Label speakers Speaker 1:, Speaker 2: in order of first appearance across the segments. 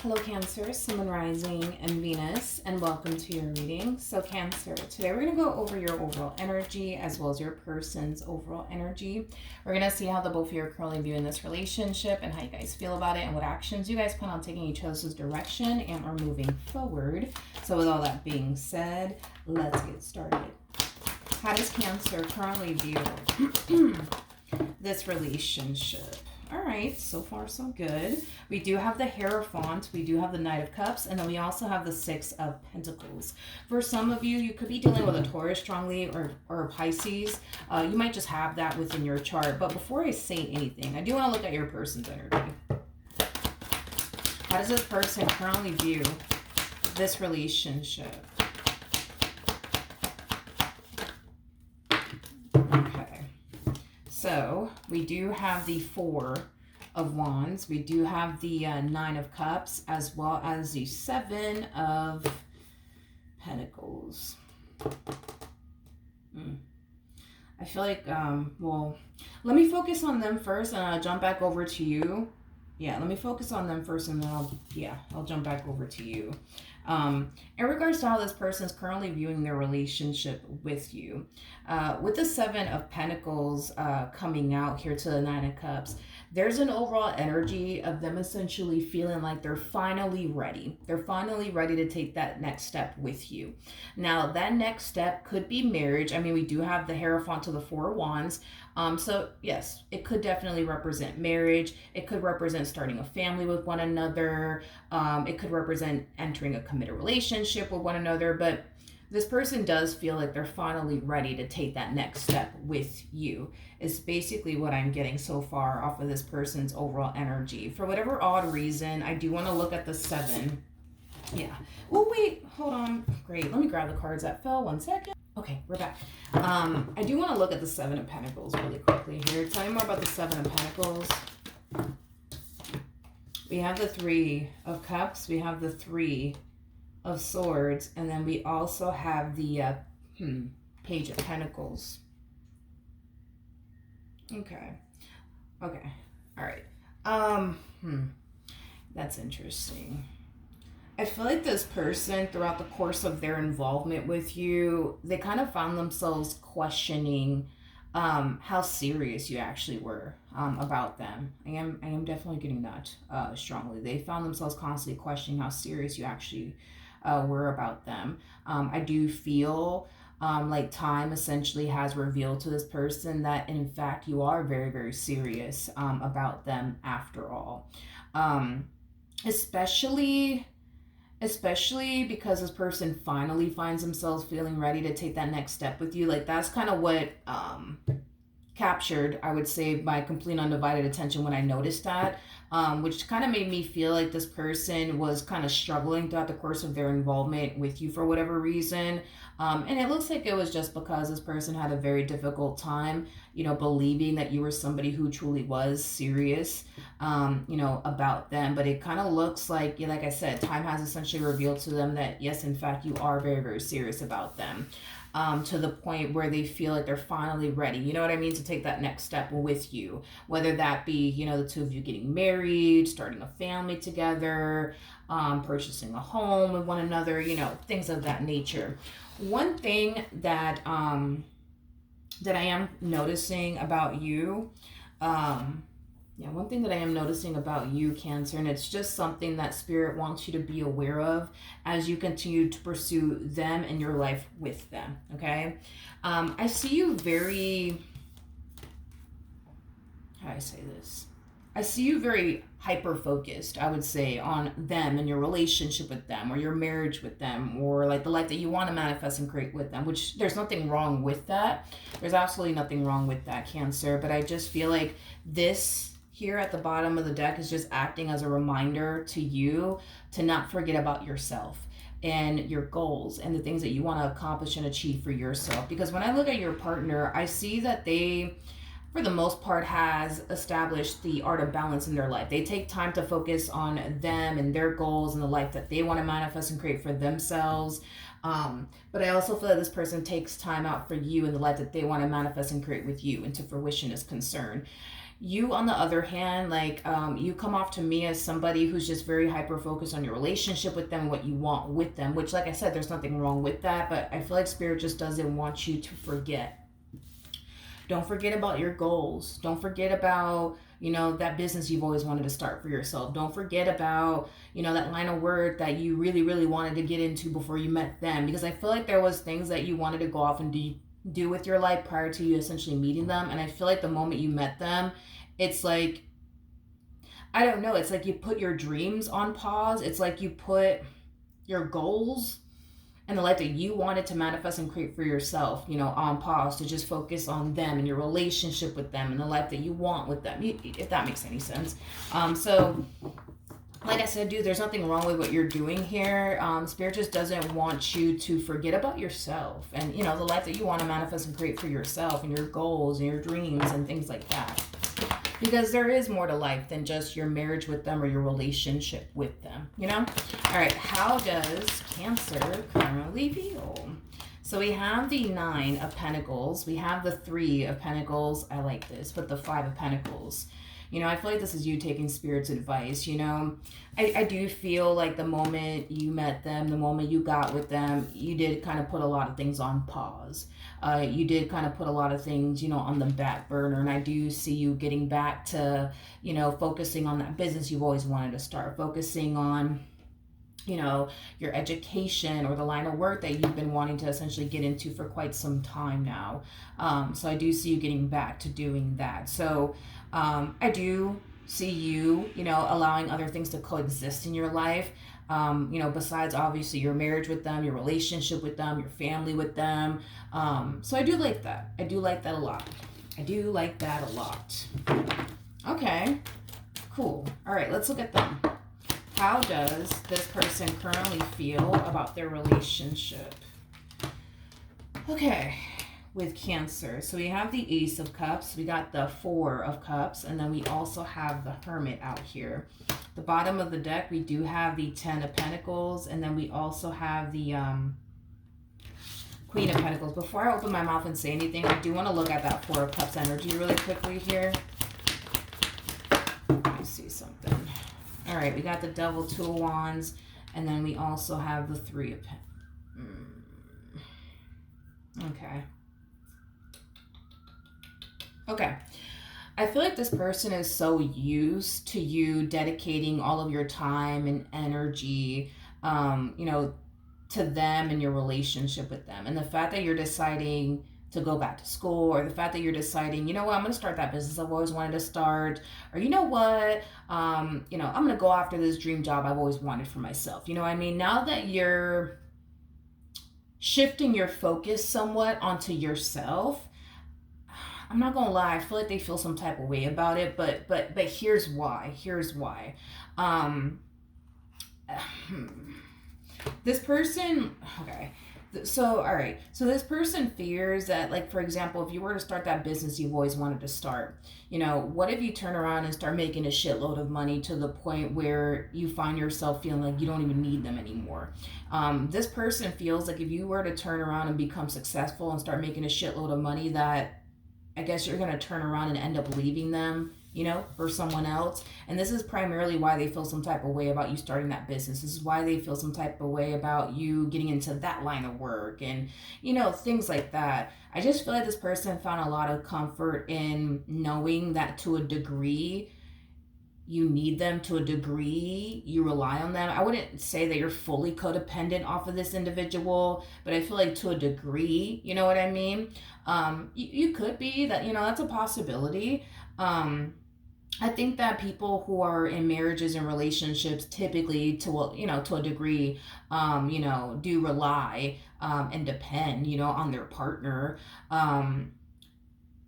Speaker 1: Hello Cancer, Sun, Moon, Rising, and Venus, and welcome to your reading. So Cancer, today we're going to go over your overall energy as well as your person's overall energy. We're going to see how the both of you are currently viewing this relationship and how you guys feel about it and what actions you guys plan on taking each other's direction and are moving forward. So with all that being said, let's get started. How does Cancer currently view this relationship? All right, so far so good. We do have the Hierophant, we do have the Knight of Cups, and then we also have the Six of Pentacles. For some of you, you could be dealing with a Taurus strongly or a Pisces. You might just have that within your chart. But before I say anything, I do want to look at your person's energy. How does this person currently view this relationship? So we do have the Four of Wands. We do have the Nine of Cups as well as the Seven of Pentacles. I feel like, well, let me focus on them first and I'll jump back over to you. Yeah, let me focus on them first and then I'll jump back over to you. In regards to how this person is currently viewing their relationship with you, with the Seven of Pentacles coming out here to the Nine of Cups, there's an overall energy of them essentially feeling like they're finally ready. They're finally ready to take that next step with you. Now, that next step could be marriage. I mean, we do have the Hierophant to the Four of Wands. So yes, it could definitely represent marriage. It could represent starting a family with one another. It could represent entering a committed relationship with one another. But this person does feel like they're finally ready to take that next step with you, is basically what I'm getting so far off of this person's overall energy. For whatever odd reason, I do want to look at the Seven. Yeah. Oh, wait, hold on. Great. Let me grab the cards that fell. 1 second. Okay, we're back. I do want to look at the Seven of Pentacles really quickly here. Tell me more about the Seven of Pentacles. We have the Three of Cups. We have the Three of Swords. And then we also have the Page of Pentacles. Okay. Okay. All right. That's interesting. I feel like this person, throughout the course of their involvement with you, they kind of found themselves questioning how serious you actually were about them. I am definitely getting that strongly. They found themselves constantly questioning how serious you actually were about them. I do feel like time essentially has revealed to this person that, in fact, you are very, very serious about them after all. Especially because this person finally finds themselves feeling ready to take that next step with you. Like, that's kind of what captured, I would say, my complete undivided attention when I noticed that, which kind of made me feel like this person was kind of struggling throughout the course of their involvement with you for whatever reason. And it looks like it was just because this person had a very difficult time, believing that you were somebody who truly was serious, about them. But it kind of looks like, like I said, time has essentially revealed to them that, yes, in fact, you are very, very serious about them. To the point where they feel like they're finally ready, you know what I mean, to take that next step with you. Whether that be, the two of you getting married, starting a family together, purchasing a home with one another, things of that nature. One thing that that I am noticing about you, one thing that I am noticing about you, Cancer, and it's just something that Spirit wants you to be aware of as you continue to pursue them and your life with them, okay? I see you very, how do I say this? I see you very hyper-focused, I would say, on them and your relationship with them or your marriage with them or like the life that you want to manifest and create with them, which there's nothing wrong with that. There's absolutely nothing wrong with that, Cancer. But I just feel like this here at the bottom of the deck is just acting as a reminder to you to not forget about yourself and your goals and the things that you want to accomplish and achieve for yourself. Because when I look at your partner, I see that they, for the most part, has established the art of balance in their life. They take time to focus on them and their goals and the life that they want to manifest and create for themselves. But I also feel that this person takes time out for you and the life that they want to manifest and create with you, and to fruition is concerned. You, on the other hand, like, you come off to me as somebody who's just very hyper focused on your relationship with them, what you want with them, which, like I said, there's nothing wrong with that, but I feel like spirit just doesn't want you to forget. Don't forget about your goals. Don't forget about, that business you've always wanted to start for yourself. Don't forget about, that line of work that you really, really wanted to get into before you met them. Because I feel like there was things that you wanted to go off and do with your life prior to you essentially meeting them. And I feel like the moment you met them, it's like, I don't know, it's like you put your dreams on pause. It's like you put your goals and the life that you wanted to manifest and create for yourself, on pause, to just focus on them and your relationship with them and the life that you want with them, if that makes any sense. So, like I said, dude, there's nothing wrong with what you're doing here. Spirit just doesn't want you to forget about yourself and, the life that you want to manifest and create for yourself and your goals and your dreams and things like that. Because there is more to life than just your marriage with them or your relationship with them, All right, how does Cancer currently feel? So we have the 9 of Pentacles. We have the 3 of Pentacles. I like this, but the 5 of Pentacles. I feel like this is you taking Spirit's advice, I do feel like the moment you met them, the moment you got with them, you did kind of put a lot of things on pause. You did kind of put a lot of things, on the back burner. And I do see you getting back to, focusing on that business you've always wanted to start, focusing on, your education or the line of work that you've been wanting to essentially get into for quite some time now. So I do see you getting back to doing that. So I do see you, allowing other things to coexist in your life. Besides obviously your marriage with them, your relationship with them, your family with them. So I do like that. I do like that a lot. Okay, cool. All right, let's look at them. How does this person currently feel about their relationship? Okay, with Cancer. So we have the Ace of Cups, we got the 4 of Cups, and then we also have the Hermit out here. The bottom of the deck, we do have the 10 of Pentacles, and then we also have the Queen of Pentacles. Before I open my mouth and say anything, I do want to look at that 4 of Cups energy really quickly here. Let me see something. All right, we got the Devil, 2 of Wands, and then we also have the 3 of Pentacles. Okay. I feel like this person is so used to you dedicating all of your time and energy, to them and your relationship with them. And the fact that you're deciding to go back to school, or the fact that you're deciding, I'm going to start that business I've always wanted to start, or I'm going to go after this dream job I've always wanted for myself. Now that you're shifting your focus somewhat onto yourself, I'm not gonna lie, I feel like they feel some type of way about it, but here's why. This person, okay. So, all right. So this person fears that, like, for example, if you were to start that business you've always wanted to start, what if you turn around and start making a shitload of money to the point where you find yourself feeling like you don't even need them anymore? This person feels like if you were to turn around and become successful and start making a shitload of money, that I guess you're going to turn around and end up leaving them, for someone else. And this is primarily why they feel some type of way about you starting that business. This is why they feel some type of way about you getting into that line of work and, things like that. I just feel like this person found a lot of comfort in knowing that to a degree, you need them, to a degree you rely on them. I wouldn't say that you're fully codependent off of this individual, but I feel like to a degree, you know what I mean? You could be that, that's a possibility. I think that people who are in marriages and relationships typically to a degree, do rely and depend, on their partner.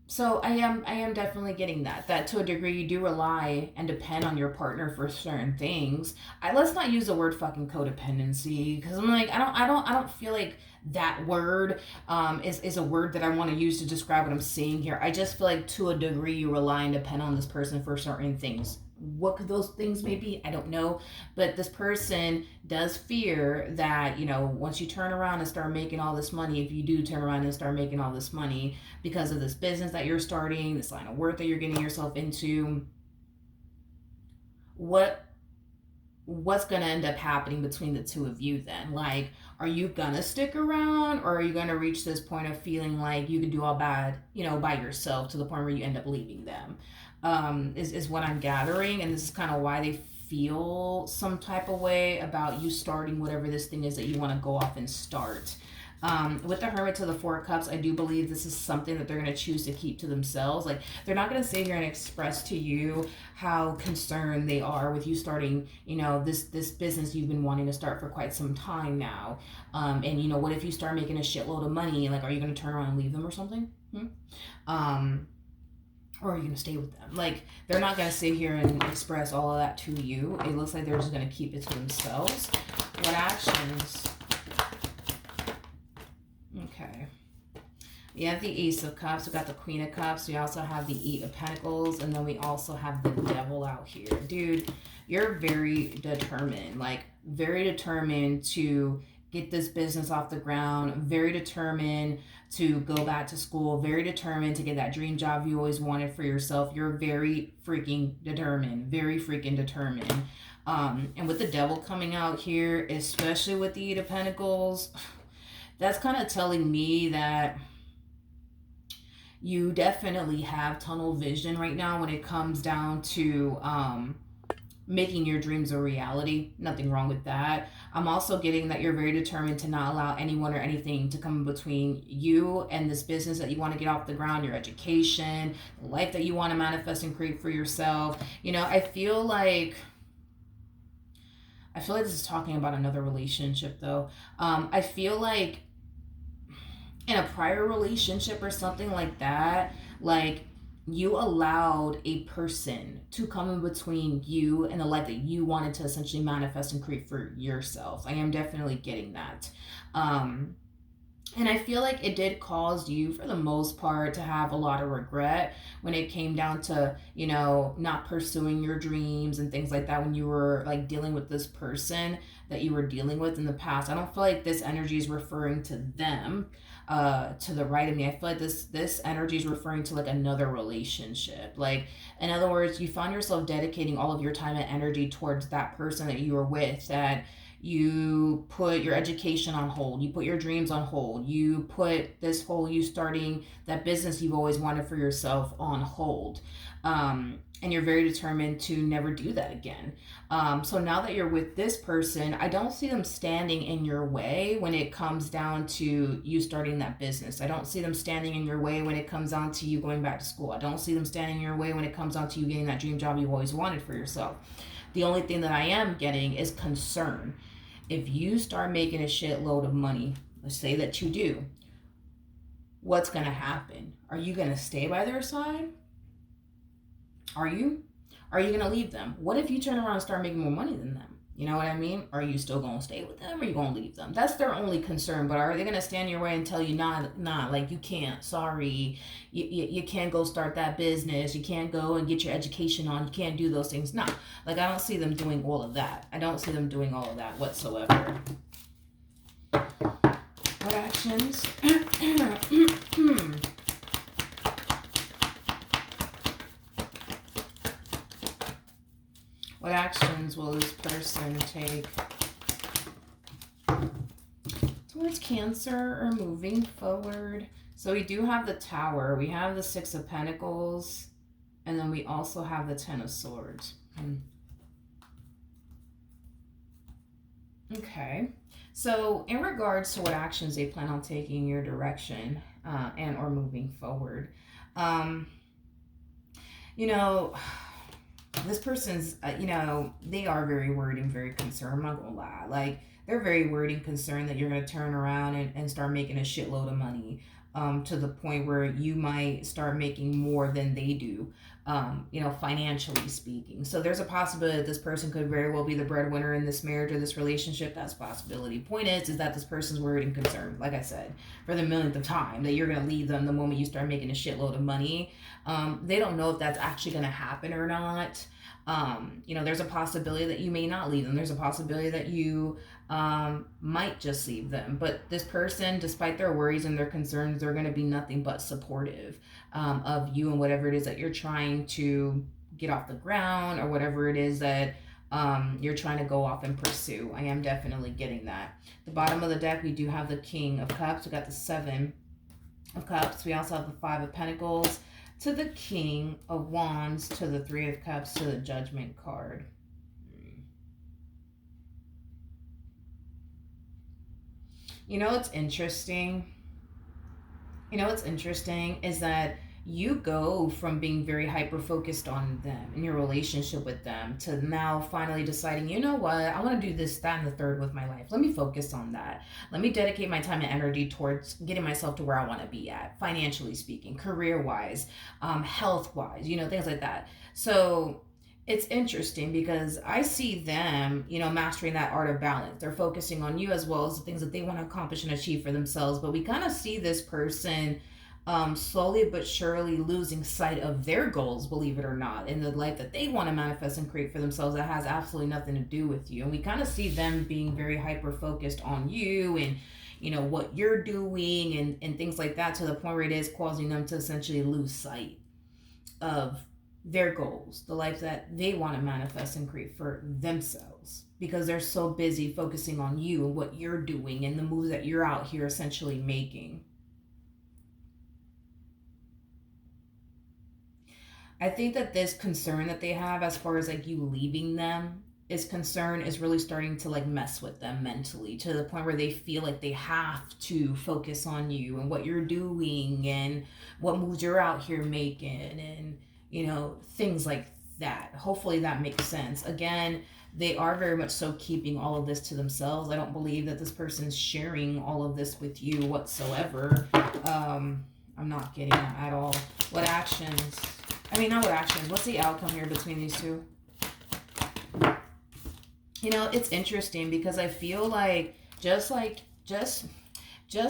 Speaker 1: So I am definitely getting that to a degree you do rely and depend on your partner for certain things. Let's not use the word fucking codependency, because I'm like, I don't feel like that word is a word that I want to use to describe what I'm seeing here. I just feel like to a degree you rely and depend on this person for certain things. What could those things may be? I don't know. But this person does fear that, once you turn around and start making all this money, if you do turn around and start making all this money because of this business that you're starting, this line of work that you're getting yourself into, what's going to end up happening between the two of you then? Like, are you going to stick around, or are you going to reach this point of feeling like you can do all bad, by yourself, to the point where you end up leaving them? Is what I'm gathering. And this is kind of why they feel some type of way about you starting whatever this thing is that you want to go off and start. With the Hermit to the Four of Cups, I do believe this is something that they're going to choose to keep to themselves. Like, they're not going to sit here and express to you how concerned they are with you starting, this business you've been wanting to start for quite some time now. And, what if you start making a shitload of money? Like, are you going to turn around and leave them or something? Or are you going to stay with them? Like, they're not going to sit here and express all of that to you. It looks like they're just going to keep it to themselves. What actions? Okay. We have the Ace of Cups. We got the Queen of Cups. We also have the Eight of Pentacles. And then we also have the Devil out here. Dude, you're very determined. Like, very determined to get this business off the ground. Very determined to go back to school. Very determined to get that dream job you always wanted for yourself. You're very freaking determined. Very freaking determined. And with the Devil coming out here, especially with the Eight of Pentacles, that's kind of telling me that you definitely have tunnel vision right now when it comes down to making your dreams a reality. Nothing wrong with that. I'm also getting that you're very determined to not allow anyone or anything to come between you and this business that you want to get off the ground, your education, the life that you want to manifest and create for yourself. I feel like this is talking about another relationship, though. I feel like in a prior relationship or something like that, like, you allowed a person to come in between you and the life that you wanted to essentially manifest and create for yourself. I am definitely getting that. And I feel like it did cause you, for the most part, to have a lot of regret when it came down to, not pursuing your dreams and things like that when you were, like, dealing with this person that you were dealing with in the past. I don't feel like this energy is referring to them, to the right of me. I feel like this energy is referring to, like, another relationship. Like, in other words, you found yourself dedicating all of your time and energy towards that person that you were with, that you put your education on hold, you put your dreams on hold, you put this whole you starting that business you've always wanted for yourself on hold. And you're very determined to never do that again. So now that you're with this person, I don't see them standing in your way when it comes down to you starting that business. I don't see them standing in your way when it comes down to you going back to school. I don't see them standing in your way when it comes down to you getting that dream job you've always wanted for yourself. The only thing that I am getting is concern. If you start making a shitload of money, let's say that you do, what's going to happen? Are you going to stay by their side? Are you going to leave them? What if you turn around and start making more money than them? You know what I mean? Are you still going to stay with them, or are you going to leave them? That's their only concern. But are they going to stand your way and tell you, nah, like, you can't, sorry, you can't go start that business, you can't go and get your education on, you can't do those things? Nah, like, I don't see them doing all of that. I don't see them doing all of that whatsoever. What actions? What actions will this person take towards Cancer or moving forward? So we do have the Tower, we have the Six of Pentacles, and then we also have the Ten of Swords. Okay, so in regards to what actions they plan on taking in your direction and or moving forward, this person's, they are very worried and very concerned. I'm not going to lie. Like, they're very worried and concerned that you're going to turn around and start making a shitload of money, to the point where you might start making more than they do, financially speaking. So there's a possibility that this person could very well be the breadwinner in this marriage or this relationship. That's a possibility. Point is that this person's worried and concerned, like I said, for the millionth time, that you're going to leave them the moment you start making a shitload of money. They don't know if that's actually going to happen or not. There's a possibility that you may not leave them. There's a possibility that you might just leave them. But this person, despite their worries and their concerns, they're going to be nothing but supportive of you and whatever it is that you're trying to get off the ground, or whatever it is that you're trying to go off and pursue. I am definitely getting that. The bottom of the deck, we do have the King of Cups. We got the Seven of Cups. We also have the Five of Pentacles to the King of Wands, to the Three of Cups, to the Judgment card. What's interesting? What's interesting is that you go from being very hyper focused on them and your relationship with them to now finally deciding, you know what, I want to do this, that, and the third with my life. Let me focus on that. Let me dedicate my time and energy towards getting myself to where I want to be at, financially speaking, career wise, health wise, things like that. So it's interesting because I see them, mastering that art of balance. They're focusing on you as well as the things that they want to accomplish and achieve for themselves. But we kind of see this person slowly but surely losing sight of their goals, believe it or not, in the life that they want to manifest and create for themselves that has absolutely nothing to do with you. And we kind of see them being very hyper focused on you and what you're doing and things like that, to the point where it is causing them to essentially lose sight of their goals, the life that they want to manifest and create for themselves, because they're so busy focusing on you and what you're doing and the moves that you're out here essentially making. I think that this concern that they have as far as like you leaving them is really starting to like mess with them mentally, to the point where they feel like they have to focus on you and what you're doing and what moves you're out here making and things like that. Hopefully that makes sense. Again, they are very much so keeping all of this to themselves. I don't believe that this person is sharing all of this with you whatsoever. I'm not getting that at all. What actions? Not what actions. What's the outcome here between these two? It's interesting because I feel like just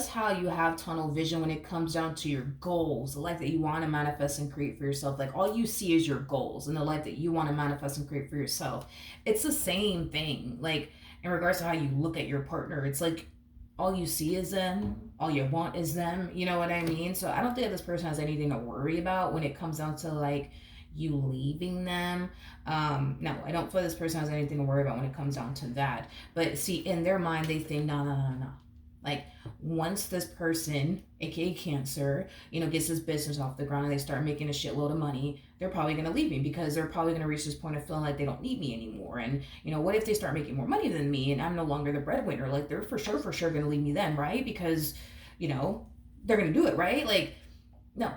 Speaker 1: how you have tunnel vision when it comes down to your goals, the life that you want to manifest and create for yourself. Like all you see is your goals and the life that you want to manifest and create for yourself. It's the same thing. Like in regards to how you look at your partner, it's like all you see is them, all you want is them, you know what I mean? So I don't think this person has anything to worry about when it comes down to like you leaving them. No, I don't feel this person has anything to worry about when it comes down to that. But see, in their mind, they think, no. Like once this person, aka Cancer, gets his business off the ground and they start making a shitload of money, they're probably going to leave me because they're probably going to reach this point of feeling like they don't need me anymore. And what if they start making more money than me and I'm no longer the breadwinner? Like they're for sure going to leave me then, right? Because they're going to do it, right? Like no,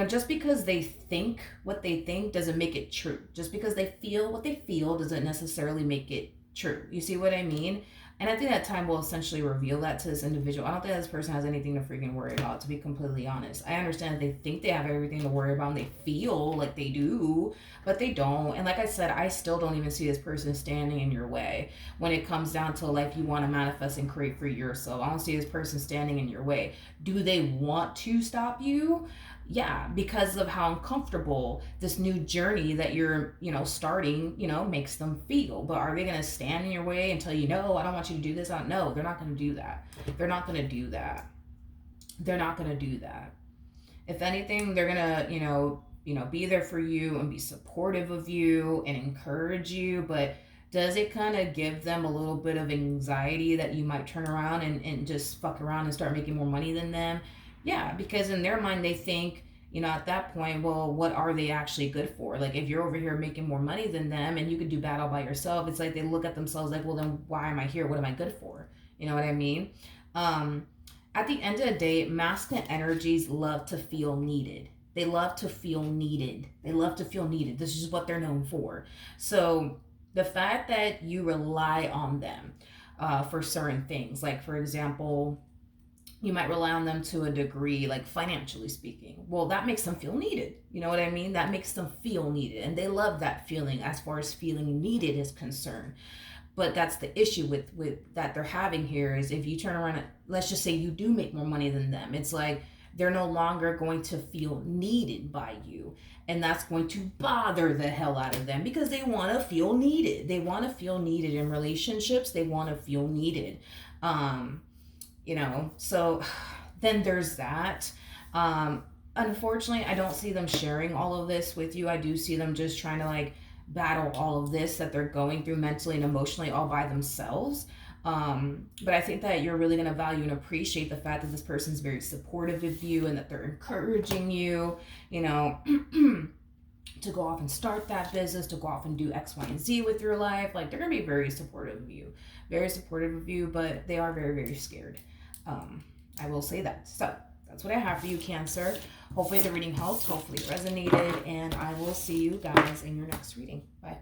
Speaker 1: just because they think what they think doesn't make it true. Just because they feel what they feel doesn't necessarily make it true. You see what I mean? And I think that time will essentially reveal that to this individual. I don't think this person has anything to freaking worry about, to be completely honest. I understand that they think they have everything to worry about and they feel like they do, but they don't. And like I said, I still don't even see this person standing in your way when it comes down to a life you want to manifest and create for yourself. I don't see this person standing in your way. Do they want to stop you? Yeah, because of how uncomfortable this new journey that you're, starting, makes them feel. But are they going to stand in your way and tell you, no, I don't want you to do this? No, they're not going to do that. They're not going to do that. They're not going to do that. If anything, they're going to, be there for you and be supportive of you and encourage you. But does it kind of give them a little bit of anxiety that you might turn around and just fuck around and start making more money than them? Yeah, because in their mind, they think, at that point, well, what are they actually good for? Like, if you're over here making more money than them and you could do bad all by yourself, it's like they look at themselves like, well, then why am I here? What am I good for? You know what I mean? At the end of the day, masculine energies love to feel needed. They love to feel needed. They love to feel needed. This is what they're known for. So the fact that you rely on them for certain things, like, for example, you might rely on them to a degree, like financially speaking. Well, that makes them feel needed. You know what I mean? That makes them feel needed. And they love that feeling as far as feeling needed is concerned. But that's the issue with that they're having here is if you turn around, let's just say you do make more money than them. It's like, they're no longer going to feel needed by you. And that's going to bother the hell out of them because they want to feel needed. They want to feel needed in relationships. They want to feel needed. So then there's that. Unfortunately, I don't see them sharing all of this with you. I do see them just trying to like battle all of this that they're going through mentally and emotionally all by themselves. But I think that you're really going to value and appreciate the fact that this person's very supportive of you and that they're encouraging you, to go off and start that business, to go off and do X, Y, and Z with your life. Like, they're going to be very supportive of you, but they are very, very scared. I will say that. So that's what I have for you, Cancer. Hopefully the reading helped. Hopefully it resonated. And I will see you guys in your next reading. Bye.